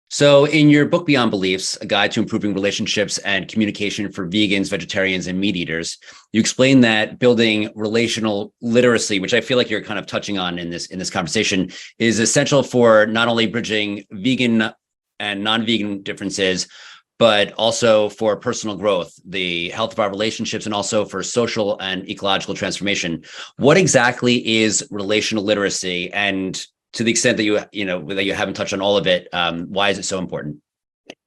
So, in your book, Beyond Beliefs, A Guide to Improving Relationships and Communication for Vegans, Vegetarians, and Meat Eaters, you explain that building relational literacy, which I feel like you're kind of touching on in this conversation, is essential for not only bridging vegan and non-vegan differences, but also for personal growth, the health of our relationships, and also for social and ecological transformation. What exactly is relational literacy? And to the extent that you haven't touched on all of it, why is it so important?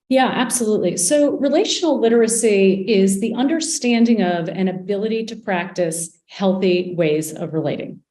Yeah, absolutely. So relational literacy is the understanding of and ability to practice healthy ways of relating.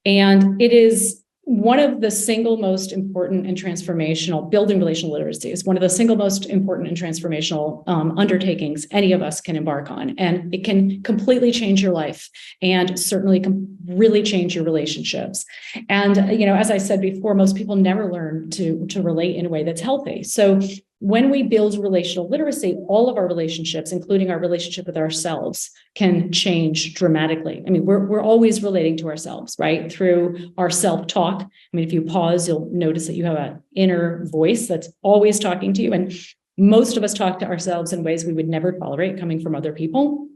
And it is one of the single most important and transformational, building relational literacy is one of the single most important and transformational undertakings any of us can embark on. And it can completely change your life and certainly can really change your relationships. And, as I said before, most people never learn to relate in a way that's healthy. So when we build relational literacy, all of our relationships, including our relationship with ourselves, can change dramatically. I mean, we're always relating to ourselves, right? Through our self-talk. I mean, if you pause, you'll notice that you have an inner voice that's always talking to you. And most of us talk to ourselves in ways we would never tolerate coming from other people.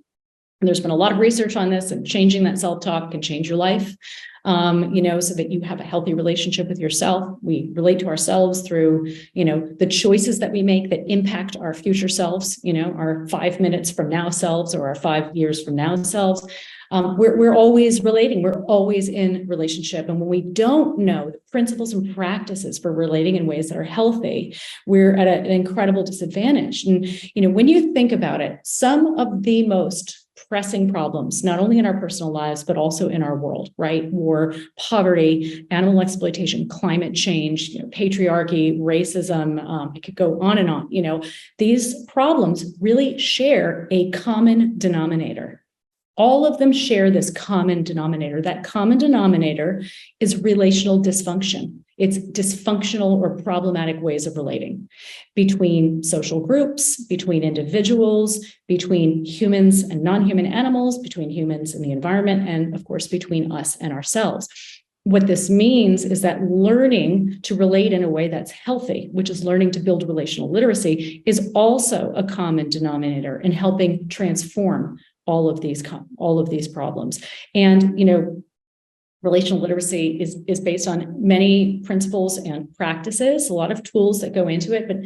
And there's been a lot of research on this, and changing that self-talk can change your life. So that you have a healthy relationship with yourself. We relate to ourselves through, the choices that we make that impact our future selves, our 5 minutes from now selves or our 5 years from now selves. We're always relating. We're always in relationship. And when we don't know the principles and practices for relating in ways that are healthy, we're at an incredible disadvantage. And, when you think about it, some of the most pressing problems, not only in our personal lives, but also in our world, right? War, poverty, animal exploitation, climate change, patriarchy, racism, it could go on and on. These problems really share a common denominator. All of them share this common denominator. That common denominator is relational dysfunction. It's dysfunctional or problematic ways of relating between social groups, between individuals, between humans and non-human animals, between humans and the environment, and of course, between us and ourselves. What this means is that learning to relate in a way that's healthy, which is learning to build relational literacy, is also a common denominator in helping transform all of these problems. And, relational literacy is based on many principles and practices, a lot of tools that go into it, but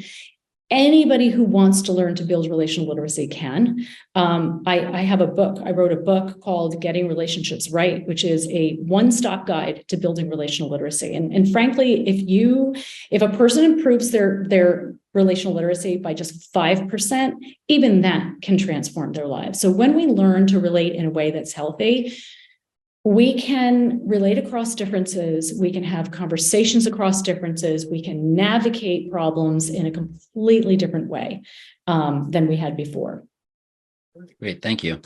anybody who wants to learn to build relational literacy can. I have a book. I wrote a book called Getting Relationships Right, which is a one-stop guide to building relational literacy. And frankly, if a person improves their relational literacy by just 5%, even that can transform their lives. So when we learn to relate in a way that's healthy, we can relate across differences. We can have conversations across differences. We can navigate problems in a completely different way than we had before. Great, thank you.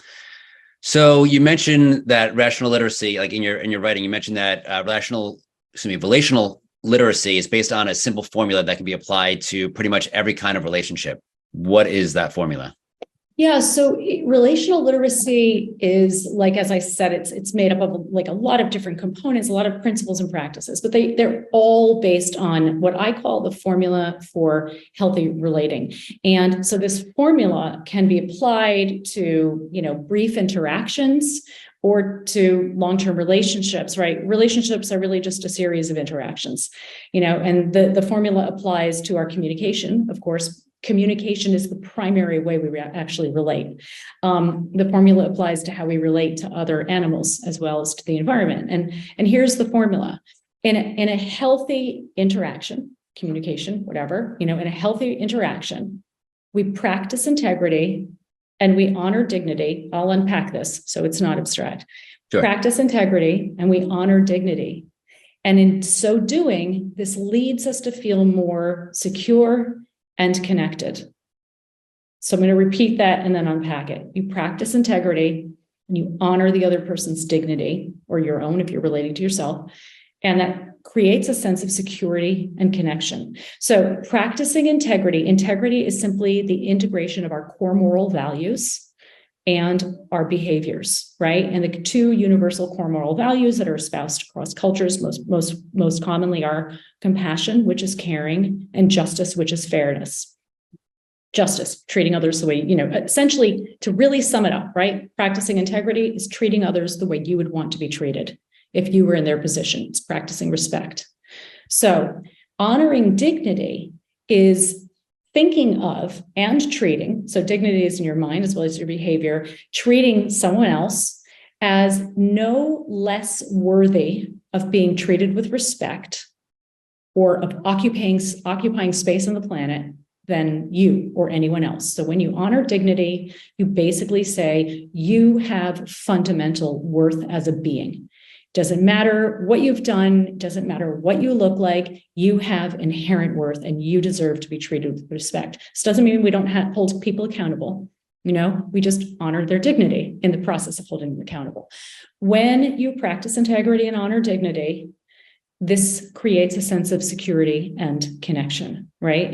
So you mentioned that rational literacy, like in your writing, you mentioned that relational literacy is based on a simple formula that can be applied to pretty much every kind of relationship. What is that formula? Yeah, so relational literacy is, like, as I said, it's made up of like a lot of different components, a lot of principles and practices, but they're all based on what I call the formula for healthy relating. And so this formula can be applied to, brief interactions or to long-term relationships, right? Relationships are really just a series of interactions, and the formula applies to our communication, of course. Communication is the primary way we actually relate. The formula applies to how we relate to other animals as well as to the environment. And here's the formula. In a healthy interaction, communication, whatever, in a healthy interaction, we practice integrity and we honor dignity. I'll unpack this so it's not abstract. Sure. Practice integrity and we honor dignity. And in so doing, this leads us to feel more secure and connected. So I'm going to repeat that and then unpack it. You practice integrity and you honor the other person's dignity, or your own if you're relating to yourself. And that creates a sense of security and connection. So practicing integrity is simply the integration of our core moral values and our behaviors, right? And the two universal core moral values that are espoused across cultures most commonly are compassion, which is caring, and justice, which is fairness. Justice, treating others the way, essentially, to really sum it up, right? Practicing integrity is treating others the way you would want to be treated if you were in their position. It's practicing respect. So honoring dignity is thinking of and treating, so dignity is in your mind as well as your behavior, treating someone else as no less worthy of being treated with respect or of occupying space on the planet than you or anyone else. So when you honor dignity, you basically say you have fundamental worth as a being. Doesn't matter what you've done, doesn't matter what you look like, you have inherent worth and you deserve to be treated with respect. This doesn't mean we don't hold people accountable. We just honor their dignity in the process of holding them accountable. When you practice integrity and honor dignity, this creates a sense of security and connection, right?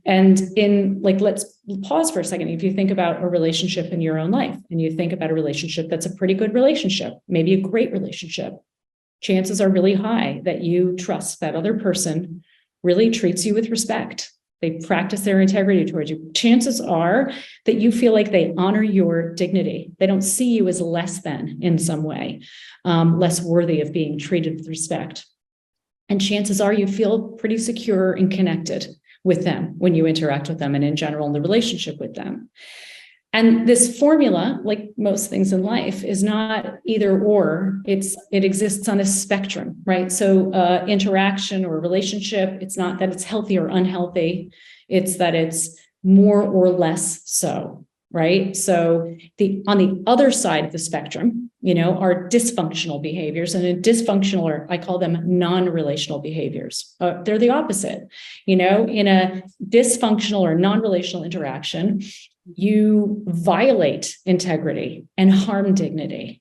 And in let's pause for a second. If you think about a relationship in your own life and you think about a relationship that's a pretty good relationship, maybe a great relationship, chances are really high that you trust that other person really treats you with respect. They practice their integrity towards you. Chances are that you feel like they honor your dignity. They don't see you as less than in some way, less worthy of being treated with respect. And chances are you feel pretty secure and connected with them when you interact with them and in general in the relationship with them. And this formula, like most things in life, is not either or. It exists on a spectrum, right? So interaction or relationship, it's not that it's healthy or unhealthy. It's that it's more or less so, right? So on the other side of the spectrum, are dysfunctional behaviors, and dysfunctional, or I call them non-relational behaviors. They're the opposite. In a dysfunctional or non-relational interaction, you violate integrity and harm dignity.